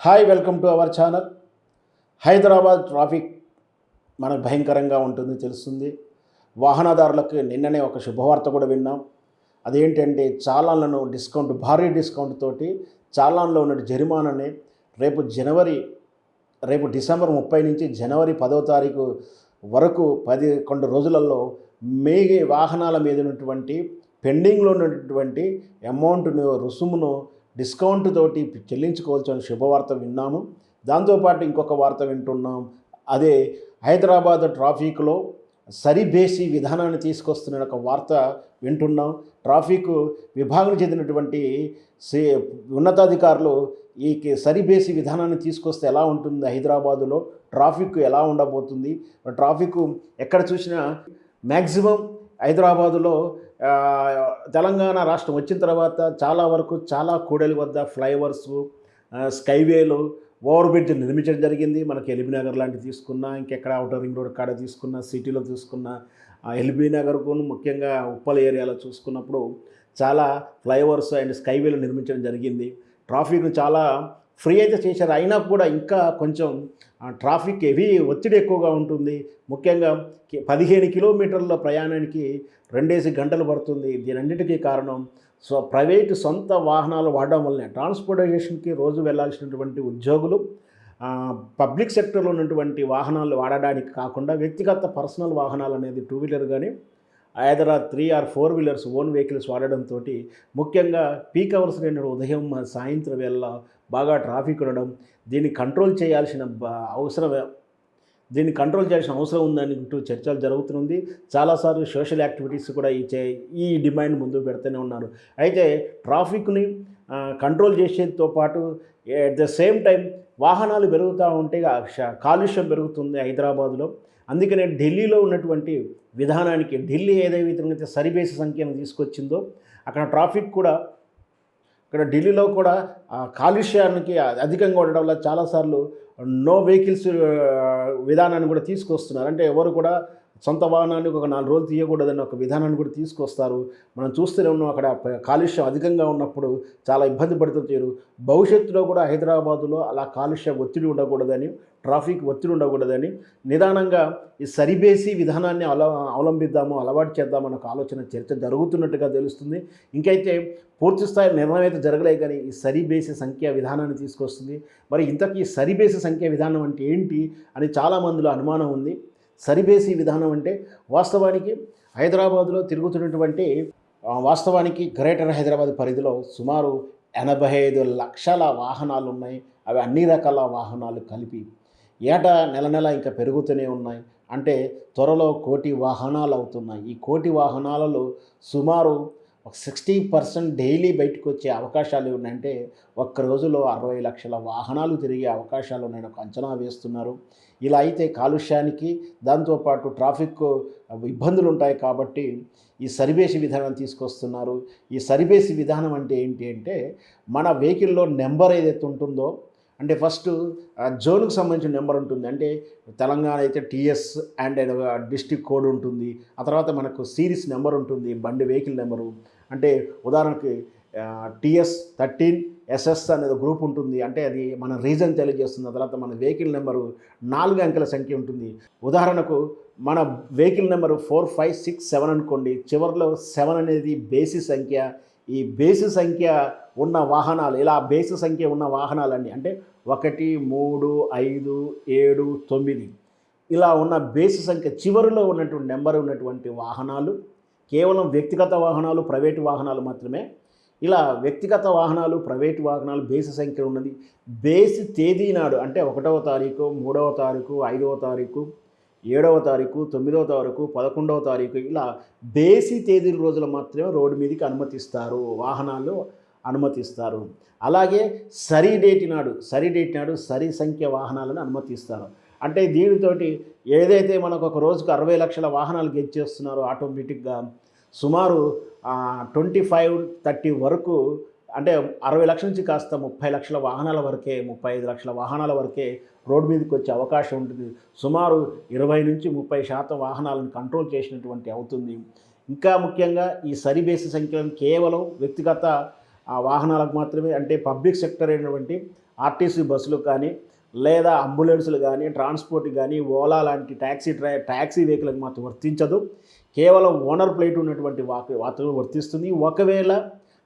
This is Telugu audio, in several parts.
Hi, welcome to our channel. Hyderabad traffic మనకు భయంకరంగా ఉంటుంది తెలుస్తుంది. వాహనదారులకు నిన్ననే ఒక శుభవార్త కూడా విన్నాం. అదేంటంటే చాలాన్లను భారీ డిస్కౌంట్ తోటి చాలాన్లో ఉన్న జరిమానాని రేపు డిసెంబర్ 30 నుంచి జనవరి 10వ తారీఖు వరకు 11 రోజులలో వాహనాల మీద ఉన్నటువంటి పెండింగ్లో ఉన్నటువంటి అమౌంట్ను రుసుమును డిస్కౌంట్ తోటి చెల్లించుకోవాల్సిన శుభవార్త విన్నాము. దాంతోపాటు ఇంకొక వార్త వింటున్నాం. అదే హైదరాబాద్ ట్రాఫిక్లో సరిబేసి విధానాన్ని తీసుకొస్తున్న ఒక వార్త వింటున్నాం. ట్రాఫిక్ విభాగం చెందినటువంటి ఉన్నతాధికారులు ఈ సరిబేసి విధానాన్ని తీసుకొస్తే ఎలా ఉంటుంది, హైదరాబాదులో ట్రాఫిక్ ఎలా ఉండబోతుంది, ట్రాఫిక్ ఎక్కడ చూసినా మ్యాక్సిమం హైదరాబాదులో తెలంగాణ రాష్ట్రం వచ్చిన తర్వాత చాలా కూడలి వద్ద ఫ్లైఓవర్స్, స్కైవేలు, ఓవర్ బ్రిడ్జ్ నిర్మించడం జరిగింది. మనకి ఎల్బీ నగర్ లాంటివి తీసుకున్నా, ఇంకెక్కడ అవుటర్ రింగ్ రోడ్ కాడ తీసుకున్నా, సిటీలో తీసుకున్నా, ఎల్బీ నగర్కు ముఖ్యంగా ఉప్పల్ ఏరియాలో చూసుకున్నప్పుడు చాలా ఫ్లైఓవర్స్ అండ్ స్కైవేలు నిర్మించడం జరిగింది. ట్రాఫిక్ను చాలా ఫ్రీ అయితే చేశారు. అయినా కూడా ఇంకా కొంచెం ట్రాఫిక్ ఒత్తిడి ఎక్కువగా ఉంటుంది. ముఖ్యంగా 15 కిలోమీటర్ల ప్రయాణానికి 2 గంటలు పడుతుంది. దీనన్నిటికీ కారణం ప్రైవేటు సొంత వాహనాలు వాడడం వల్లనే. ట్రాన్స్పోర్టేషన్కి రోజు వెళ్ళాల్సినటువంటి ఉద్యోగులు పబ్లిక్ సెక్టర్లో ఉన్నటువంటి వాహనాలు వాడడానికి కాకుండా వ్యక్తిగత పర్సనల్ వాహనాలు అనేది 2 వీలర్ కానీ either 3 or 4 wheelers own vehicles వాడడంతో ముఖ్యంగా పీక్ అవర్స్ ఉదయం సాయంత్రం వేళ బాగా ట్రాఫిక్ ఉండడం, దీన్ని కంట్రోల్ చేయాల్సిన అవసరం ఉందంటూ చర్చలు జరుగుతుంది. చాలాసార్లు సోషల్ యాక్టివిటీస్ కూడా ఈ డిమాండ్ ముందు పెడుతూనే ఉన్నారు. అయితే ట్రాఫిక్ని కంట్రోల్ చేసేతో పాటు ఎట్ ద సేమ్ టైం వాహనాలు పెరుగుతూ ఉంటే కాలుష్యం పెరుగుతుంది హైదరాబాదులో. అందుకనే ఢిల్లీలో ఉన్నటువంటి విధానానికి, ఢిల్లీ ఏదైతే సరిబేసి సంఖ్యను తీసుకొచ్చిందో అక్కడ ట్రాఫిక్ కూడా, ఇక్కడ ఢిల్లీలో కూడా కాలుష్యానికి అధికంగా ఉండడం వల్ల చాలాసార్లు నో వెహికల్స్ విధానాన్ని కూడా తీసుకొస్తున్నారు. అంటే ఎవరు కూడా సొంత వాహనాన్ని ఒక 4 రోజులు తీయకూడదని ఒక విధానాన్ని కూడా తీసుకొస్తారు. మనం చూస్తూనే ఉన్నాం. అక్కడ కాలుష్యం అధికంగా ఉన్నప్పుడు చాలా ఇబ్బంది పడుతుంటారు. భవిష్యత్తులో కూడా హైదరాబాదులో అలా కాలుష్య ఒత్తిడి ఉండకూడదని, ట్రాఫిక్ ఒత్తిడి ఉండకూడదని నిదానంగా ఈ సరిబేసి విధానాన్ని అవలంబిద్దాము, అలవాటు చేద్దామన్న ఒక చర్చ జరుగుతున్నట్టుగా తెలుస్తుంది. ఇంకైతే పూర్తి స్థాయి నిర్ణయం అయితే జరగలేదు, కానీ ఈ సరిబేసి సంఖ్య విధానాన్ని తీసుకొస్తుంది. మరి ఇంతకీ సరిబేసి సంఖ్య విధానం అంటే ఏంటి అని చాలామందిలో అనుమానం ఉంది. సరిబేసి విధానం అంటే వాస్తవానికి హైదరాబాదులో తిరుగుతున్నటువంటి గ్రేటర్ హైదరాబాద్ పరిధిలో సుమారు 85 లక్షల వాహనాలు ఉన్నాయి. అవి అన్ని రకాల వాహనాలు కలిపి ఏటా నెల ఇంకా పెరుగుతూనే ఉన్నాయి. అంటే త్వరలో 1 కోటి వాహనాలు అవుతున్నాయి. ఈ 1 కోటి వాహనాలలో సుమారు 60% డైలీ బయటకు వచ్చే అవకాశాలు ఉన్నాయంటే ఒక్క రోజులో 60 లక్షల వాహనాలు తిరిగే అవకాశాలు ఉన్నాయని ఒక అంచనా వేస్తున్నారు. ఇలా అయితే కాలుష్యానికి, దాంతోపాటు ట్రాఫిక్ ఇబ్బందులు ఉంటాయి. కాబట్టి ఈ సరిబేసి విధానం తీసుకొస్తున్నారు. ఈ సరిబేసి విధానం అంటే ఏంటి అంటే, మన వెహికల్లో నెంబర్ ఏదైతే ఉంటుందో, అంటే ఫస్ట్ జోన్కు సంబంధించిన నెంబర్ ఉంటుంది. అంటే తెలంగాణ అయితే టీఎస్ అండ్ డిస్ట్రిక్ట్ కోడ్ ఉంటుంది. ఆ తర్వాత మనకు సిరీస్ నెంబర్ ఉంటుంది, బండి వెహికల్ నెంబరు. అంటే ఉదాహరణకి టీఎస్ 13 ఎస్ఎస్ అనేది గ్రూప్ ఉంటుంది. అంటే అది మన రీజన్ తెలియజేస్తుంది. ఆ తర్వాత మన వెహికల్ నెంబరు 4 అంకెల సంఖ్య ఉంటుంది. ఉదాహరణకు మన వెహికల్ నెంబరు 4, 5, 6, 7 అనుకోండి. చివరిలో 7 అనేది బేసి సంఖ్య. ఈ బేసి సంఖ్య ఉన్న వాహనాలు, ఇలా బేసి సంఖ్య ఉన్న వాహనాలన్నీ అంటే 1, 3, 5, 7, 9 ఇలా ఉన్న బేసి సంఖ్య చివరిలో ఉన్నటువంటి నెంబర్ ఉన్నటువంటి వాహనాలు కేవలం వ్యక్తిగత వాహనాలు, ప్రైవేటు వాహనాలు మాత్రమే. ఇలా వ్యక్తిగత వాహనాలు, ప్రైవేటు వాహనాలు బేసి సంఖ్య ఉన్నది. బేసి తేదీ నాడు అంటే 1వ తారీఖు, 3వ తారీఖు, 5వ తారీఖు, 7వ తారీఖు, 9వ తారీఖు, 11వ తారీఖు ఇలా బేసి తేదీల రోజులు మాత్రమే రోడ్డు మీదకి వాహనాలు అనుమతిస్తారు. అలాగే సరి డేట్ నాడు సరి సంఖ్య వాహనాలను అనుమతిస్తారు. అంటే దీనితోటి ఏదైతే మనకు ఒక రోజుకు 60 లక్షల వాహనాలు గెలిచేస్తున్నారో ఆటోమేటిక్గా సుమారు 25-30 వరకు, అంటే 60 లక్షల నుంచి కాస్త 30 లక్షల వాహనాల వరకే, 35 లక్షల వాహనాల వరకే రోడ్డు మీదకి వచ్చే అవకాశం ఉంటుంది. సుమారు 20-30% వాహనాలను కంట్రోల్ చేసినటువంటి అవుతుంది. ఇంకా ముఖ్యంగా ఈ సరిబేసి సంఖ్యలను కేవలం వ్యక్తిగత ఆ వాహనాలకు మాత్రమే, అంటే పబ్లిక్ సెక్టర్ అయినటువంటి ఆర్టీసీ బస్సులు కానీ లేదా అంబులెన్సులు కానీ ట్రాన్స్పోర్ట్ కానీ ఓలా లాంటి ట్యాక్సీ వెహికల్కి మాత్రం వర్తించదు. కేవలం ఓనర్ ప్లేట్ ఉన్నటువంటి మాత్రమే వర్తిస్తుంది. ఒకవేళ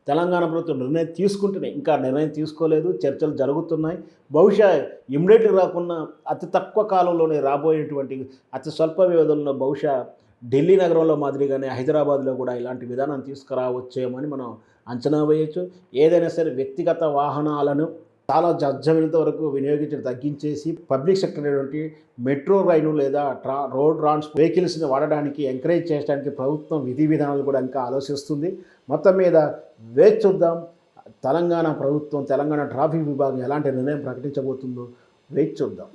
తెలంగాణ ప్రభుత్వం నిర్ణయం తీసుకుంటేనే, ఇంకా నిర్ణయం తీసుకోలేదు, చర్చలు జరుగుతున్నాయి. బహుశా ఇమ్మీడియట్గా రాకుండా అతి తక్కువ కాలంలోనే రాబోయేటువంటి అతి స్వల్ప వ్యవధిలో బహుశా ఢిల్లీ నగరంలో మాదిరిగానే హైదరాబాద్లో కూడా ఇలాంటి విధానం తీసుకురావచ్చేమని మనం అంచనా వేయొచ్చు. ఏదైనా సరే వ్యక్తిగత వాహనాలను చాలా జడ్జమెంత వరకు వినియోగించడం తగ్గించేసి పబ్లిక్ సెక్టర్ అయినటువంటి మెట్రో రైలు లేదా రోడ్ ట్రాన్స్పోర్ట్ వెహికల్స్ని వాడడానికి ఎంకరేజ్ చేయడానికి ప్రభుత్వం విధి విధానాలు కూడా ఇంకా ఆలోచిస్తుంది. మొత్తం మీద వేచి చూద్దాం. తెలంగాణ ప్రభుత్వం, తెలంగాణ ట్రాఫిక్ విభాగం ఎలాంటి నిర్ణయం ప్రకటించబోతుందో వేచి చూద్దాం.